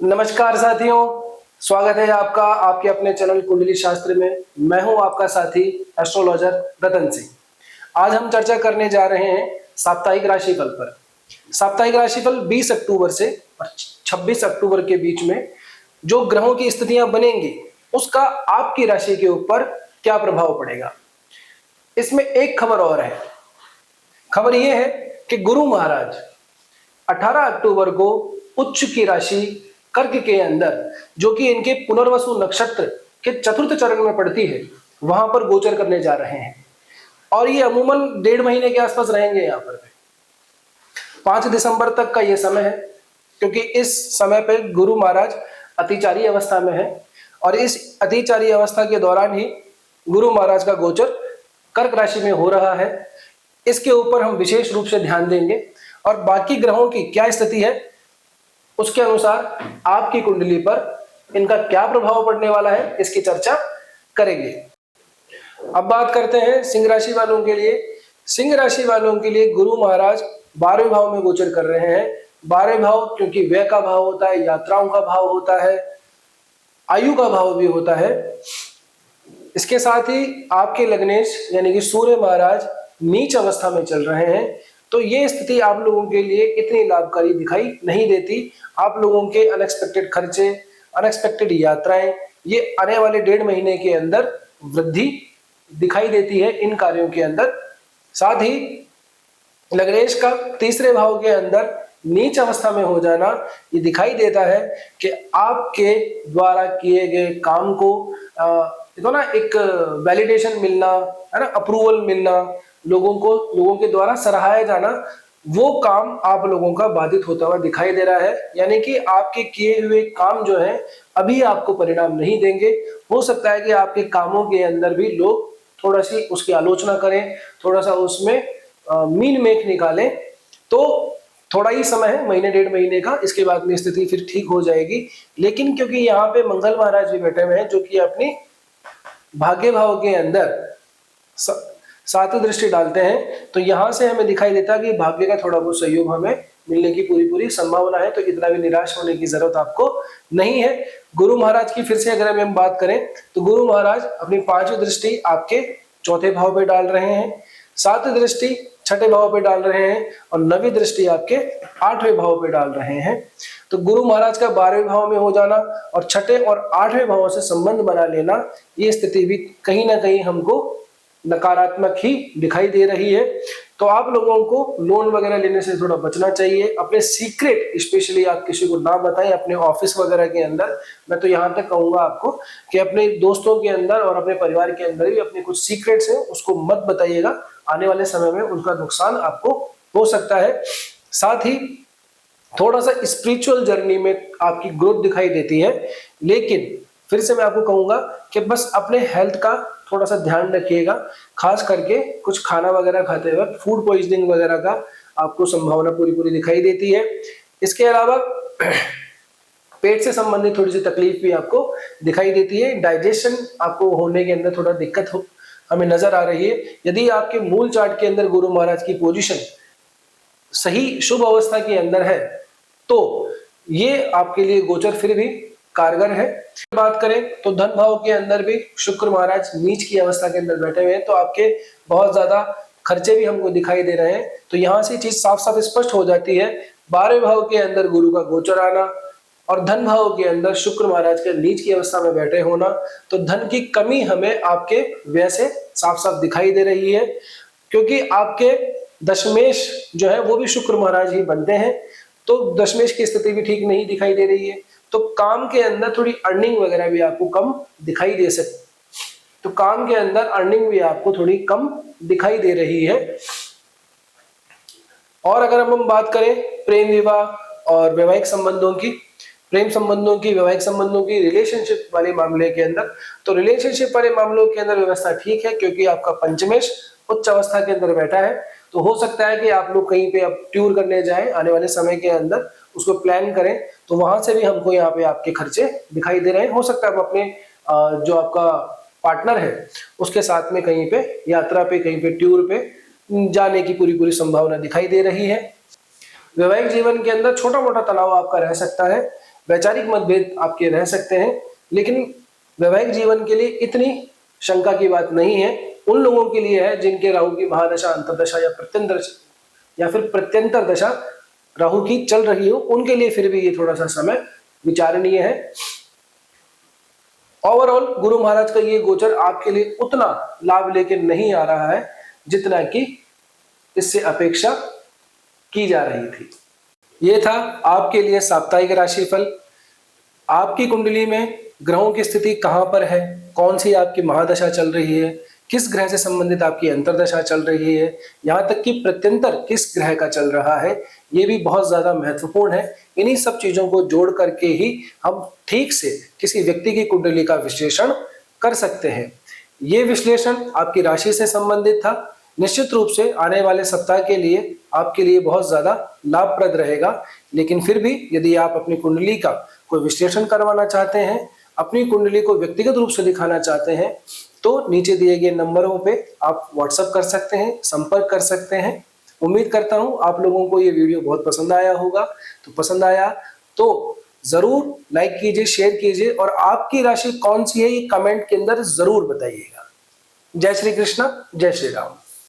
नमस्कार साथियों, स्वागत है आपका आपके अपने चैनल कुंडली शास्त्र में। मैं हूं आपका साथी एस्ट्रोलॉजर रतन सिंह। आज हम चर्चा करने जा रहे हैं साप्ताहिक राशिफल पर। साप्ताहिक राशिफल 20 अक्टूबर से और 26 अक्टूबर के बीच में जो ग्रहों की स्थितियां बनेंगी उसका आपकी राशि के ऊपर क्या प्रभाव पड़ेगा। इसमें एक खबर और है। खबर यह है कि गुरु महाराज 18 अक्टूबर को उच्च की राशि कर्क के अंदर, जो कि इनके पुनर्वसु नक्षत्र के चतुर्थ चरण में पड़ती है, वहां पर गोचर करने जा रहे हैं। और ये अमूमन 1.5 महीने के आसपास रहेंगे। यहाँ पर 5 दिसंबर तक का ये समय है, क्योंकि इस समय पे गुरु महाराज अतिचारी अवस्था में है और इस अतिचारी अवस्था के दौरान ही गुरु महाराज का गोचर कर्क राशि में हो रहा है। इसके ऊपर हम विशेष रूप से ध्यान देंगे और बाकी ग्रहों की क्या स्थिति है उसके अनुसार आपकी कुंडली पर इनका क्या प्रभाव पड़ने वाला है, इसकी चर्चा करेंगे। अब बात करते हैं सिंह राशि वालों के लिए। सिंह राशि वालों के लिए गुरु महाराज 12वें भाव में गोचर कर रहे हैं। 12वें भाव क्योंकि व्यय का भाव होता है, यात्राओं का भाव होता है, आयु का भाव भी होता है। इसके साथ ही आपके लग्नेश यानी कि सूर्य महाराज नीच अवस्था में चल रहे हैं, तो ये स्थिति आप लोगों के लिए इतनी लाभकारी दिखाई नहीं देती। आप लोगों के अनएक्सपेक्टेड खर्चे, अनएक्सपेक्टेड यात्राएं, ये आने वाले 1.5 महीने के अंदर वृद्धि दिखाई देती है इन कार्यों के अंदर। साथ ही लग्नेश का तीसरे भाव के अंदर नीच अवस्था में हो जाना ये दिखाई देता है कि आपके द्वारा किए गए काम को तो ना एक वैलिडेशन मिलना है ना, अप्रूवल मिलना, लोगों के द्वारा सराहाया जाना, वो काम आप लोगों का बाधित होता हुआ दिखाई दे रहा है। यानी कि आपके किए हुए काम जो है अभी आपको परिणाम नहीं देंगे। हो सकता है कि आपके कामों के अंदर भी लोग थोड़ा सी उसकी आलोचना करें, थोड़ा सा उसमें मीन मेख निकालें। तो थोड़ा ही समय है, महीने 1.5 महीने का, इसके बाद में स्थिति फिर ठीक हो जाएगी। लेकिन क्योंकि यहाँ पे मंगल महाराज भी बैठे हुए हैं जो कि अपनी भाग्य भाव के अंदर 7वीं दृष्टि डालते हैं, तो यहां से हमें दिखाई देता है कि भाग्य का थोड़ा बहुत सहयोग हमें मिलने की पूरी संभावना है। तो इतना भी निराश होने की जरूरत आपको नहीं है। गुरु महाराज की फिर से अगर हम बात करें तो गुरु महाराज अपनी 5वीं दृष्टि आपके 4थे भाव पे डाल रहे हैं, 7वीं दृष्टि 6ठे भाव पे डाल रहे हैं और 9वीं दृष्टि आपके 8वें भाव पे डाल रहे हैं। तो गुरु महाराज का 12वें भाव में हो जाना और 6ठे और 8वें भाव से संबंध बना लेना, ये स्थिति भी कहीं ना कहीं हमको नकारात्मक ही दिखाई दे रही है। तो आप लोगों को लोन वगैरह लेने से थोड़ा बचना चाहिए। अपने सीक्रेट स्पेशली आप किसी को ना बताएं, अपने ऑफिस वगैरह के अंदर। मैं तो यहां तक कहूंगा आपको कि अपने दोस्तों के अंदर और अपने परिवार के अंदर भी अपने कुछ सीक्रेट्स हैं उसको मत बताइएगा। आने वाले समय में उनका नुकसान आपको हो सकता है। साथ ही थोड़ा सा स्पिरिचुअल जर्नी में आपकी ग्रोथ दिखाई देती है, लेकिन फिर से मैं आपको कहूंगा कि बस अपने हेल्थ का थोड़ा सा ध्यान रखिएगा। खास करके कुछ खाना वगैरह खाते वक्त फूड पॉइजनिंग वगैरह का आपको संभावना पूरी दिखाई देती है। इसके अलावा पेट से संबंधित थोड़ी सी तकलीफ भी आपको दिखाई देती है। डाइजेशन आपको होने के अंदर थोड़ा दिक्कत हमें नजर आ रही है। यदि आपके मूल चार्ट के अंदर गुरु महाराज की पोजीशन सही शुभ अवस्था के अंदर है तो ये आपके लिए गोचर फिर भी कारगर है। बात करें तो धन भाव के अंदर भी शुक्र महाराज नीच की अवस्था के अंदर बैठे हुए हैं, तो आपके बहुत ज्यादा खर्चे भी हमको दिखाई दे रहे हैं। तो यहां से चीज साफ साफ स्पष्ट हो जाती है। 12वें भाव के अंदर गुरु का गोचर आना और धन भाव के अंदर शुक्र महाराज के नीच की अवस्था में बैठे होना, तो धन की कमी हमें आपके व्यय से साफ साफ दिखाई दे रही है। क्योंकि आपके दशमेश जो है वो भी शुक्र महाराज ही बनते हैं, तो दशमेश की स्थिति भी ठीक नहीं दिखाई दे रही है। तो काम के अंदर थोड़ी अर्निंग वगैरह भी आपको कम दिखाई दे सकती, तो काम के अंदर अर्निंग भी आपको थोड़ी कम दिखाई दे रही है। और अगर हम बात करें प्रेम विवाह और वैवाहिक संबंधों की, प्रेम संबंधों की, वैवाहिक संबंधों की, रिलेशनशिप वाले मामले के अंदर, तो रिलेशनशिप वाले मामलों के अंदर व्यवस्था ठीक है, क्योंकि आपका पंचमेश उच्च अवस्था के अंदर बैठा है। तो हो सकता है कि आप लोग कहीं पे अब टूर करने जाएं आने वाले समय के अंदर, उसको प्लान करें, तो वहां से भी हमको यहाँ पे आपके खर्चे दिखाई दे रहे हैं। हो सकता है आप अपने जो आपका पार्टनर है उसके साथ में कहीं पे यात्रा पे, कहीं पे टूर पे जाने की पूरी संभावना दिखाई दे रही है। वैवाहिक जीवन के अंदर छोटा मोटा तनाव आपका रह सकता है, वैचारिक मतभेद आपके रह सकते हैं, लेकिन वैवाहिक जीवन के लिए इतनी शंका की बात नहीं है। उन लोगों के लिए है जिनके राहु की महादशा, अंतर्दशा या प्रत्यंतर दशा राहु की चल रही हो, उनके लिए फिर भी ये थोड़ा सा समय विचारणीय है। ओवरऑल गुरु महाराज का ये गोचर आपके लिए उतना लाभ लेके नहीं आ रहा है जितना कि इससे अपेक्षा की जा रही थी। ये था आपके लिए साप्ताहिक राशिफल। आपकी कुंडली में ग्रहों की स्थिति कहां पर है, कौन सी आपकी महादशा चल रही है, किस ग्रह से संबंधित आपकी अंतर्दशा चल रही है, यहाँ तक कि प्रत्यंतर किस ग्रह का चल रहा है, ये भी बहुत ज्यादा महत्वपूर्ण है। इन्हीं सब चीजों को जोड़ करके ही हम ठीक से किसी व्यक्ति की कुंडली का विश्लेषण कर सकते हैं। ये विश्लेषण आपकी राशि से संबंधित था। निश्चित रूप से आने वाले सप्ताह के लिए आपके लिए बहुत ज्यादा लाभप्रद रहेगा, लेकिन फिर भी यदि आप अपनी कुंडली का कोई विश्लेषण करवाना चाहते हैं, अपनी कुंडली को व्यक्तिगत रूप से दिखाना चाहते हैं, तो नीचे दिए गए नंबरों पे आप व्हाट्सएप कर सकते हैं, संपर्क कर सकते हैं। उम्मीद करता हूं आप लोगों को ये वीडियो बहुत पसंद आया होगा। तो पसंद आया तो जरूर लाइक कीजिए, शेयर कीजिए, और आपकी राशि कौन सी है ये कमेंट के अंदर जरूर बताइएगा। जय श्री कृष्णा, जय श्री राम।